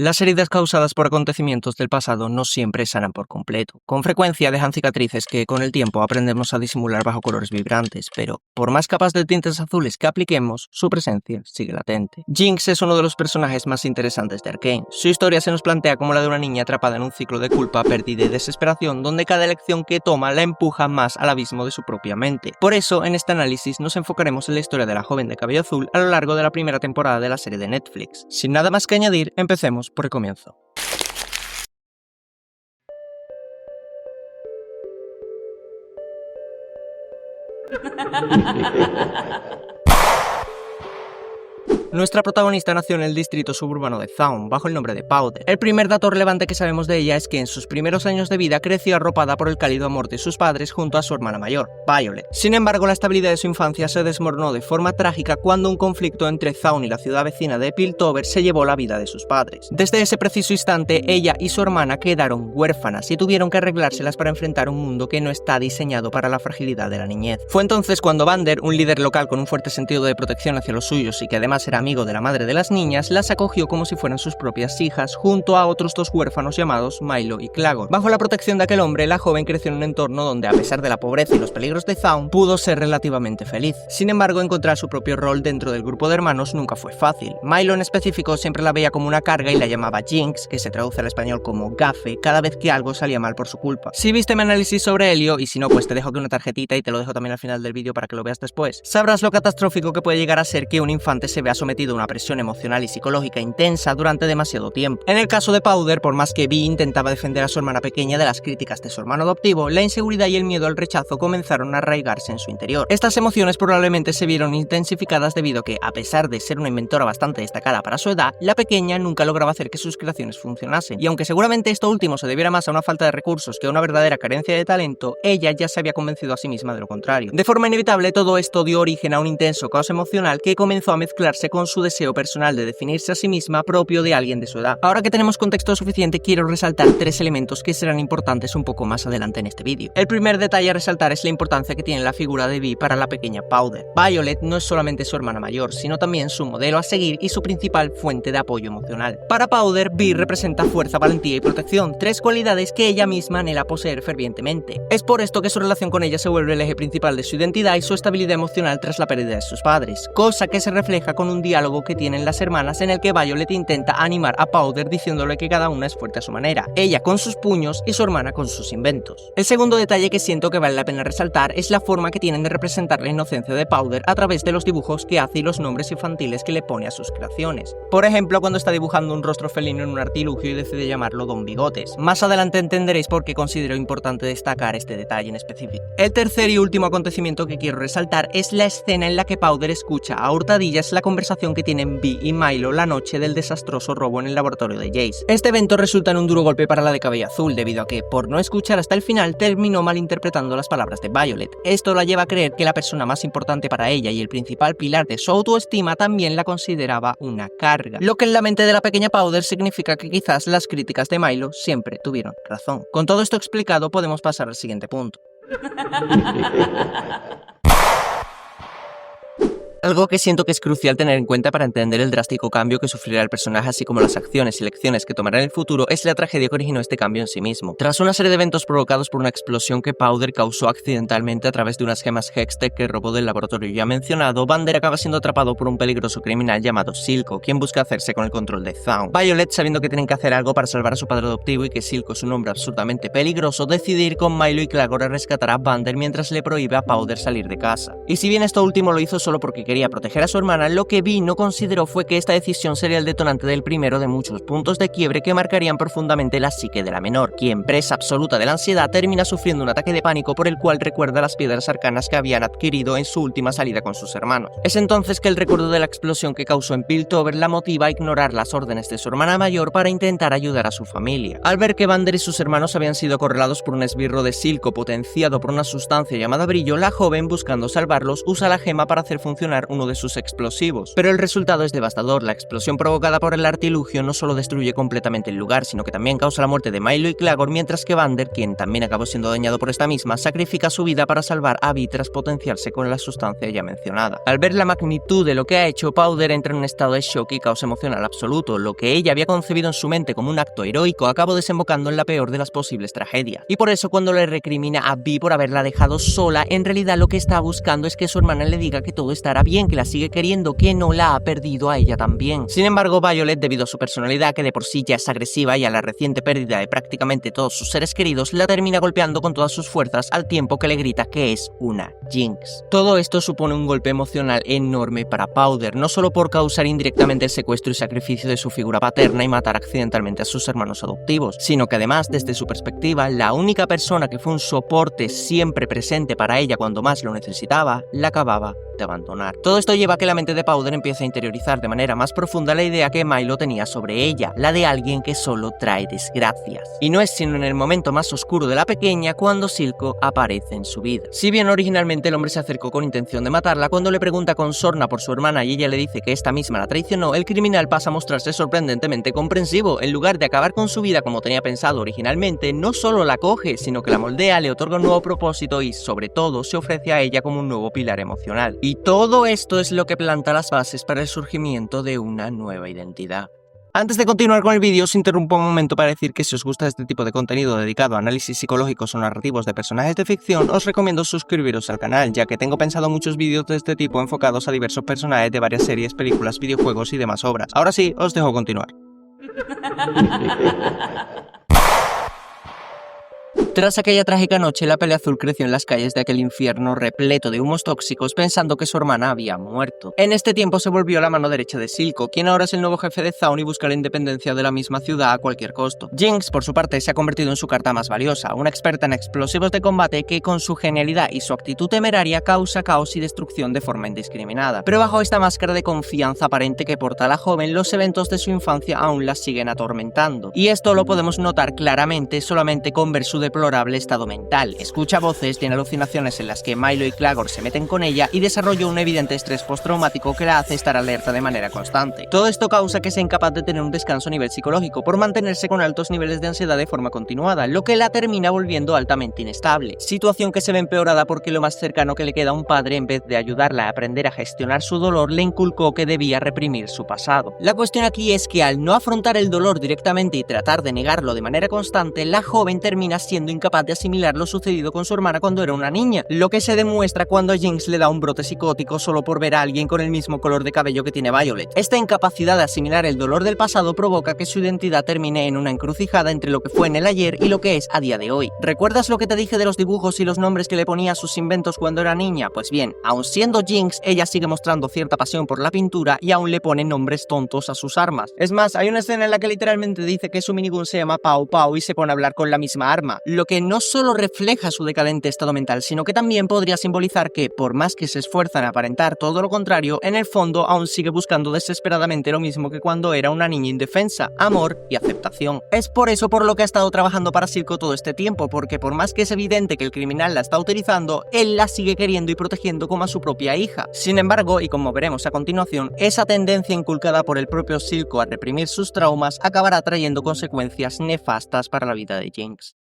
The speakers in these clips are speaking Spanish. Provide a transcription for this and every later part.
Las heridas causadas por acontecimientos del pasado no siempre sanan por completo. Con frecuencia dejan cicatrices que con el tiempo aprendemos a disimular bajo colores vibrantes, pero por más capas de tintes azules que apliquemos, su presencia sigue latente. Jinx es uno de los personajes más interesantes de Arcane. Su historia se nos plantea como la de una niña atrapada en un ciclo de culpa, pérdida y desesperación, donde cada elección que toma la empuja más al abismo de su propia mente. Por eso, en este análisis nos enfocaremos en la historia de la joven de cabello azul a lo largo de la primera temporada de la serie de Netflix. Sin nada más que añadir, empecemos por el comienzo. Nuestra protagonista nació en el distrito suburbano de Zaun, bajo el nombre de Powder. El primer dato relevante que sabemos de ella es que en sus primeros años de vida creció arropada por el cálido amor de sus padres junto a su hermana mayor, Violet. Sin embargo, la estabilidad de su infancia se desmoronó de forma trágica cuando un conflicto entre Zaun y la ciudad vecina de Piltover se llevó la vida de sus padres. Desde ese preciso instante, ella y su hermana quedaron huérfanas y tuvieron que arreglárselas para enfrentar un mundo que no está diseñado para la fragilidad de la niñez. Fue entonces cuando Vander, un líder local con un fuerte sentido de protección hacia los suyos y que además era amigo de la madre de las niñas, las acogió como si fueran sus propias hijas, junto a otros dos huérfanos llamados Milo y Clagon. Bajo la protección de aquel hombre, la joven creció en un entorno donde, a pesar de la pobreza y los peligros de Zaun, pudo ser relativamente feliz. Sin embargo, encontrar su propio rol dentro del grupo de hermanos nunca fue fácil. Milo en específico siempre la veía como una carga y la llamaba Jinx, que se traduce al español como gafe, cada vez que algo salía mal por su culpa. Si viste mi análisis sobre Helio, y si no, pues te dejo aquí una tarjetita y te lo dejo también al final del vídeo para que lo veas después, sabrás lo catastrófico que puede llegar a ser que un infante se vea sometido a una presión emocional y psicológica intensa durante demasiado tiempo. En el caso de Powder, por más que Vi intentaba defender a su hermana pequeña de las críticas de su hermano adoptivo, la inseguridad y el miedo al rechazo comenzaron a arraigarse en su interior. Estas emociones probablemente se vieron intensificadas debido a que, a pesar de ser una inventora bastante destacada para su edad, la pequeña nunca lograba hacer que sus creaciones funcionasen, y aunque seguramente esto último se debiera más a una falta de recursos que a una verdadera carencia de talento, ella ya se había convencido a sí misma de lo contrario. De forma inevitable, todo esto dio origen a un intenso caos emocional que comenzó a mezclarse con su deseo personal de definirse a sí misma propio de alguien de su edad. Ahora que tenemos contexto suficiente, quiero resaltar tres elementos que serán importantes un poco más adelante en este vídeo. El primer detalle a resaltar es la importancia que tiene la figura de Vi para la pequeña Powder. Violet no es solamente su hermana mayor, sino también su modelo a seguir y su principal fuente de apoyo emocional. Para Powder, Vi representa fuerza, valentía y protección, tres cualidades que ella misma anhela poseer fervientemente. Es por esto que su relación con ella se vuelve el eje principal de su identidad y su estabilidad emocional tras la pérdida de sus padres, cosa que se refleja con un diálogo que tienen las hermanas en el que Violet intenta animar a Powder diciéndole que cada una es fuerte a su manera, ella con sus puños y su hermana con sus inventos. El segundo detalle que siento que vale la pena resaltar es la forma que tienen de representar la inocencia de Powder a través de los dibujos que hace y los nombres infantiles que le pone a sus creaciones. Por ejemplo, cuando está dibujando un rostro felino en un artilugio y decide llamarlo Don Bigotes. Más adelante entenderéis por qué considero importante destacar este detalle en específico. El tercer y último acontecimiento que quiero resaltar es la escena en la que Powder escucha a hurtadillas la conversación que tienen Vi y Milo la noche del desastroso robo en el laboratorio de Jace. Este evento resulta en un duro golpe para la de cabello azul, debido a que, por no escuchar hasta el final, terminó malinterpretando las palabras de Violet. Esto la lleva a creer que la persona más importante para ella y el principal pilar de su autoestima también la consideraba una carga, lo que en la mente de la pequeña Powder significa que quizás las críticas de Milo siempre tuvieron razón. Con todo esto explicado, podemos pasar al siguiente punto. Algo que siento que es crucial tener en cuenta para entender el drástico cambio que sufrirá el personaje, así como las acciones y lecciones que tomará en el futuro, es la tragedia que originó este cambio en sí mismo. Tras una serie de eventos provocados por una explosión que Powder causó accidentalmente a través de unas gemas Hextech que robó del laboratorio ya mencionado, Vander acaba siendo atrapado por un peligroso criminal llamado Silco, quien busca hacerse con el control de Zaun. Violet, sabiendo que tienen que hacer algo para salvar a su padre adoptivo y que Silco es un hombre absolutamente peligroso, decide ir con Milo y Clagor a rescatar a Vander mientras le prohíbe a Powder salir de casa. Y si bien esto último lo hizo solo porque quería proteger a su hermana, lo que Vi no consideró fue que esta decisión sería el detonante del primero de muchos puntos de quiebre que marcarían profundamente la psique de la menor, quien, presa absoluta de la ansiedad, termina sufriendo un ataque de pánico por el cual recuerda las piedras arcanas que habían adquirido en su última salida con sus hermanos. Es entonces que el recuerdo de la explosión que causó en Piltover la motiva a ignorar las órdenes de su hermana mayor para intentar ayudar a su familia. Al ver que Vander y sus hermanos habían sido acorralados por un esbirro de Silco potenciado por una sustancia llamada brillo, la joven, buscando salvarlos, usa la gema para hacer funcionar detonar uno de sus explosivos. Pero el resultado es devastador. La explosión provocada por el artilugio no solo destruye completamente el lugar, sino que también causa la muerte de Milo y Claggor, mientras que Vander, quien también acabó siendo dañado por esta misma, sacrifica su vida para salvar a Vi tras potenciarse con la sustancia ya mencionada. Al ver la magnitud de lo que ha hecho, Powder entra en un estado de shock y caos emocional absoluto. Lo que ella había concebido en su mente como un acto heroico acabó desembocando en la peor de las posibles tragedias. Y por eso cuando le recrimina a Vi por haberla dejado sola, en realidad lo que está buscando es que su hermana le diga que todo estará bien, que la sigue queriendo, que no la ha perdido a ella también. Sin embargo, Violet, debido a su personalidad, que de por sí ya es agresiva, y a la reciente pérdida de prácticamente todos sus seres queridos, la termina golpeando con todas sus fuerzas al tiempo que le grita que es una Jinx. Todo esto supone un golpe emocional enorme para Powder, no solo por causar indirectamente el secuestro y sacrificio de su figura paterna y matar accidentalmente a sus hermanos adoptivos, sino que además, desde su perspectiva, la única persona que fue un soporte siempre presente para ella cuando más lo necesitaba, la acababa de abandonar. Todo esto lleva a que la mente de Powder empiece a interiorizar de manera más profunda la idea que Milo tenía sobre ella, la de alguien que solo trae desgracias. Y no es sino en el momento más oscuro de la pequeña cuando Silco aparece en su vida. Si bien originalmente el hombre se acercó con intención de matarla, cuando le pregunta con sorna por su hermana y ella le dice que esta misma la traicionó, el criminal pasa a mostrarse sorprendentemente comprensivo. En lugar de acabar con su vida como tenía pensado originalmente, no solo la coge, sino que la moldea, le otorga un nuevo propósito y, sobre todo, se ofrece a ella como un nuevo pilar emocional. Y todo esto es lo que planta las bases para el surgimiento de una nueva identidad. Antes de continuar con el vídeo, os interrumpo un momento para decir que si os gusta este tipo de contenido dedicado a análisis psicológicos o narrativos de personajes de ficción, os recomiendo suscribiros al canal, ya que tengo pensado muchos vídeos de este tipo enfocados a diversos personajes de varias series, películas, videojuegos y demás obras. Ahora sí, os dejo continuar. Tras aquella trágica noche, la pelea azul creció en las calles de aquel infierno repleto de humos tóxicos, pensando que su hermana había muerto. En este tiempo se volvió la mano derecha de Silco, quien ahora es el nuevo jefe de Zaun y busca la independencia de la misma ciudad a cualquier costo. Jinx, por su parte, se ha convertido en su carta más valiosa, una experta en explosivos de combate que, con su genialidad y su actitud temeraria, causa caos y destrucción de forma indiscriminada. Pero bajo esta máscara de confianza aparente que porta la joven, los eventos de su infancia aún la siguen atormentando. Y esto lo podemos notar claramente solamente con ver su deplorable estado mental. Escucha voces, tiene alucinaciones en las que Milo y Claggor se meten con ella y desarrolla un evidente estrés postraumático que la hace estar alerta de manera constante. Todo esto causa que sea incapaz de tener un descanso a nivel psicológico por mantenerse con altos niveles de ansiedad de forma continuada, lo que la termina volviendo altamente inestable. Situación que se ve empeorada porque lo más cercano que le queda a un padre, en vez de ayudarla a aprender a gestionar su dolor, le inculcó que debía reprimir su pasado. La cuestión aquí es que al no afrontar el dolor directamente y tratar de negarlo de manera constante, la joven termina siendo incapaz de asimilar lo sucedido con su hermana cuando era una niña, lo que se demuestra cuando Jinx le da un brote psicótico solo por ver a alguien con el mismo color de cabello que tiene Violet. Esta incapacidad de asimilar el dolor del pasado provoca que su identidad termine en una encrucijada entre lo que fue en el ayer y lo que es a día de hoy. ¿Recuerdas lo que te dije de los dibujos y los nombres que le ponía a sus inventos cuando era niña? Pues bien, aun siendo Jinx, ella sigue mostrando cierta pasión por la pintura y aún le pone nombres tontos a sus armas. Es más, hay una escena en la que literalmente dice que su minigun se llama Pau Pau y se pone a hablar con la misma arma, lo que no solo refleja su decadente estado mental, sino que también podría simbolizar que, por más que se esfuerza en aparentar todo lo contrario, en el fondo aún sigue buscando desesperadamente lo mismo que cuando era una niña indefensa: amor y aceptación. Es por eso por lo que ha estado trabajando para Silco todo este tiempo, porque por más que es evidente que el criminal la está utilizando, él la sigue queriendo y protegiendo como a su propia hija. Sin embargo, y como veremos a continuación, esa tendencia inculcada por el propio Silco a reprimir sus traumas acabará trayendo consecuencias nefastas para la vida de Jinx.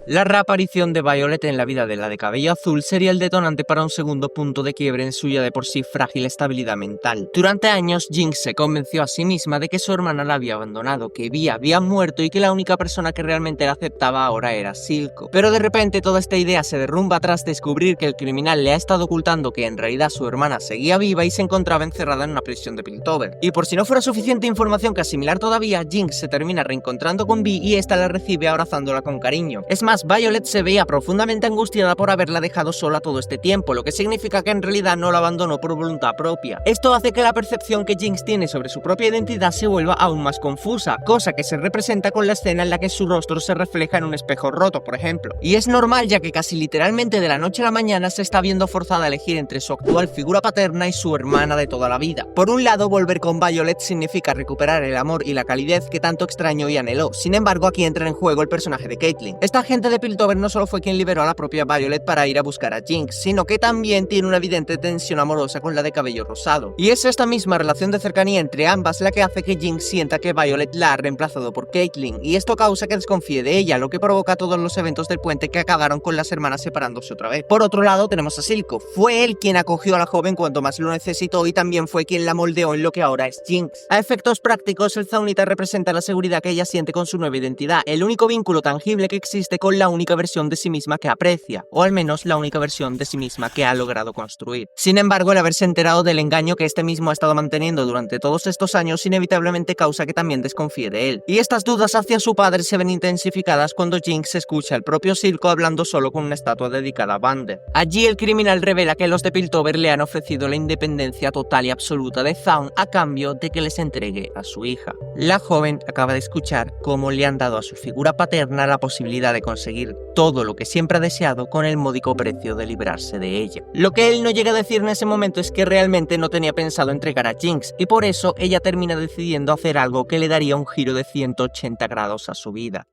La reaparición de Violet en la vida de la de cabello azul sería el detonante para un segundo punto de quiebre en su ya de por sí frágil estabilidad mental. Durante años, Jinx se convenció a sí misma de que su hermana la había abandonado, que Vi había muerto y que la única persona que realmente la aceptaba ahora era Silco. Pero de repente toda esta idea se derrumba tras descubrir que el criminal le ha estado ocultando que en realidad su hermana seguía viva y se encontraba encerrada en una prisión de Piltover. Y por si no fuera suficiente información que asimilar todavía, Jinx se termina reencontrando con Vi y esta la recibe abrazándola con cariño. Es más, Violet se veía profundamente angustiada por haberla dejado sola todo este tiempo, lo que significa que en realidad no la abandonó por voluntad propia. Esto hace que la percepción que Jinx tiene sobre su propia identidad se vuelva aún más confusa, cosa que se representa con la escena en la que su rostro se refleja en un espejo roto, por ejemplo. Y es normal, ya que casi literalmente de la noche a la mañana se está viendo forzada a elegir entre su actual figura paterna y su hermana de toda la vida. Por un lado, volver con Violet significa recuperar el amor y la calidez que tanto extrañó y anheló. Sin embargo, aquí entra en juego el personaje de Caitlyn. Esta gente amante de Piltover no solo fue quien liberó a la propia Violet para ir a buscar a Jinx, sino que también tiene una evidente tensión amorosa con la de cabello rosado. Y es esta misma relación de cercanía entre ambas la que hace que Jinx sienta que Violet la ha reemplazado por Caitlyn, y esto causa que desconfíe de ella, lo que provoca todos los eventos del puente que acabaron con las hermanas separándose otra vez. Por otro lado tenemos a Silco. Fue él quien acogió a la joven cuando más lo necesitó y también fue quien la moldeó en lo que ahora es Jinx. A efectos prácticos, el Zaunita representa la seguridad que ella siente con su nueva identidad, el único vínculo tangible que existe con la única versión de sí misma que aprecia, o al menos la única versión de sí misma que ha logrado construir. Sin embargo, el haberse enterado del engaño que este mismo ha estado manteniendo durante todos estos años inevitablemente causa que también desconfíe de él. Y estas dudas hacia su padre se ven intensificadas cuando Jinx escucha al propio Silco hablando solo con una estatua dedicada a Vander. Allí el criminal revela que los de Piltover le han ofrecido la independencia total y absoluta de Zaun a cambio de que les entregue a su hija. La joven acaba de escuchar cómo le han dado a su figura paterna la posibilidad de conseguir todo lo que siempre ha deseado con el módico precio de librarse de ella. Lo que él no llega a decir en ese momento es que realmente no tenía pensado entregar a Jinx, y por eso ella termina decidiendo hacer algo que le daría un giro de 180 grados a su vida.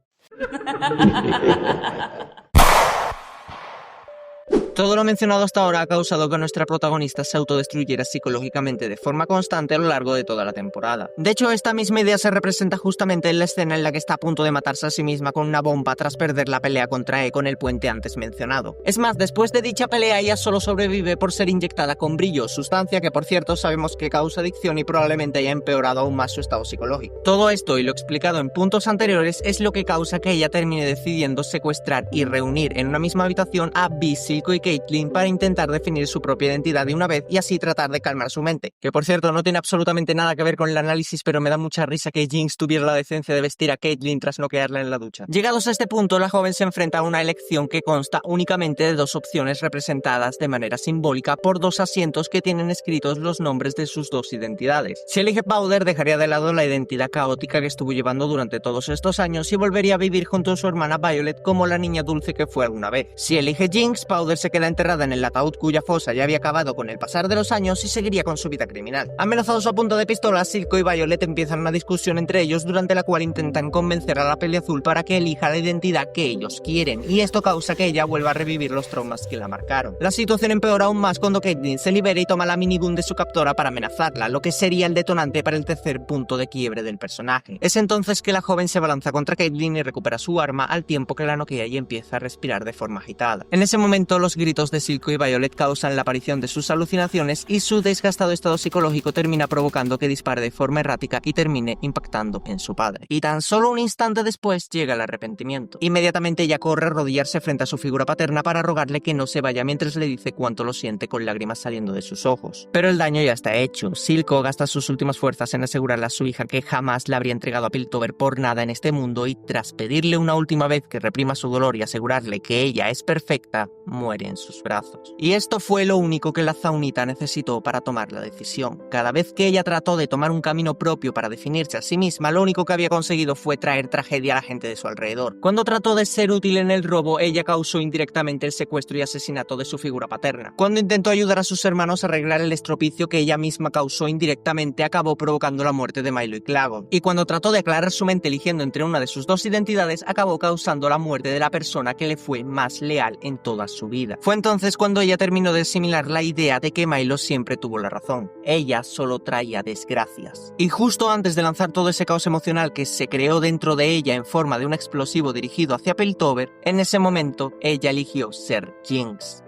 Todo lo mencionado hasta ahora ha causado que nuestra protagonista se autodestruyera psicológicamente de forma constante a lo largo de toda la temporada. De hecho, esta misma idea se representa justamente en la escena en la que está a punto de matarse a sí misma con una bomba tras perder la pelea contra Echo en el puente antes mencionado. Es más, después de dicha pelea ella solo sobrevive por ser inyectada con brillo, sustancia que por cierto sabemos que causa adicción y probablemente haya empeorado aún más su estado psicológico. Todo esto y lo explicado en puntos anteriores es lo que causa que ella termine decidiendo secuestrar y reunir en una misma habitación a Vi, Silco y Caitlyn para intentar definir su propia identidad de una vez y así tratar de calmar su mente. Que por cierto no tiene absolutamente nada que ver con el análisis, pero me da mucha risa que Jinx tuviera la decencia de vestir a Caitlyn tras noquearla en la ducha. Llegados a este punto, la joven se enfrenta a una elección que consta únicamente de dos opciones representadas de manera simbólica por dos asientos que tienen escritos los nombres de sus dos identidades. Si elige Powder, dejaría de lado la identidad caótica que estuvo llevando durante todos estos años y volvería a vivir junto a su hermana Violet como la niña dulce que fue alguna vez. Si elige Jinx, Powder se queda enterrada en el ataúd cuya fosa ya había acabado con el pasar de los años y seguiría con su vida criminal. Amenazados a punta de pistola, Silco y Violet empiezan una discusión entre ellos durante la cual intentan convencer a la Peliazul para que elija la identidad que ellos quieren, y esto causa que ella vuelva a revivir los traumas que la marcaron. La situación empeora aún más cuando Caitlyn se libera y toma la minigun de su captora para amenazarla, lo que sería el detonante para el tercer punto de quiebre del personaje. Es entonces que la joven se balanza contra Caitlyn y recupera su arma al tiempo que la noquea y empieza a respirar de forma agitada. En ese momento los gritos de Silco y Violet causan la aparición de sus alucinaciones y su desgastado estado psicológico termina provocando que dispare de forma errática y termine impactando en su padre. Y tan solo un instante después llega el arrepentimiento. Inmediatamente ella corre a arrodillarse frente a su figura paterna para rogarle que no se vaya mientras le dice cuánto lo siente con lágrimas saliendo de sus ojos. Pero el daño ya está hecho. Silco gasta sus últimas fuerzas en asegurarle a su hija que jamás la habría entregado a Piltover por nada en este mundo y tras pedirle una última vez que reprima su dolor y asegurarle que ella es perfecta, muere en sus brazos. Y esto fue lo único que la Zaunita necesitó para tomar la decisión. Cada vez que ella trató de tomar un camino propio para definirse a sí misma, lo único que había conseguido fue traer tragedia a la gente de su alrededor. Cuando trató de ser útil en el robo, ella causó indirectamente el secuestro y asesinato de su figura paterna. Cuando intentó ayudar a sus hermanos a arreglar el estropicio que ella misma causó indirectamente, acabó provocando la muerte de Milo y Clavon. Y cuando trató de aclarar su mente eligiendo entre una de sus dos identidades, acabó causando la muerte de la persona que le fue más leal en toda su vida. Fue entonces cuando ella terminó de asimilar la idea de que Milo siempre tuvo la razón. Ella solo traía desgracias. Y justo antes de lanzar todo ese caos emocional que se creó dentro de ella en forma de un explosivo dirigido hacia Piltover, en ese momento ella eligió ser Jinx.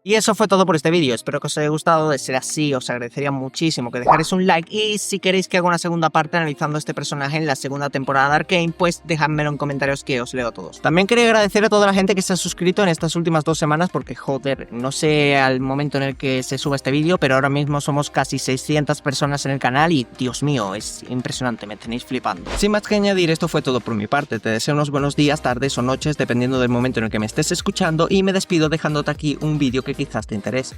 Y eso fue todo por este vídeo, espero que os haya gustado. De ser así, os agradecería muchísimo que dejarais un like, y si queréis que haga una segunda parte analizando este personaje en la segunda temporada de Arcane, pues dejádmelo en comentarios que os leo a todos. También quería agradecer a toda la gente que se ha suscrito en estas últimas 2 semanas, porque joder, no sé al momento en el que se suba este vídeo, pero ahora mismo somos casi 600 personas en el canal y Dios mío, es impresionante, me tenéis flipando. Sin más que añadir, esto fue todo por mi parte. Te deseo unos buenos días, tardes o noches, dependiendo del momento en el que me estés escuchando, y me despido dejándote aquí un vídeo que quizás te interese.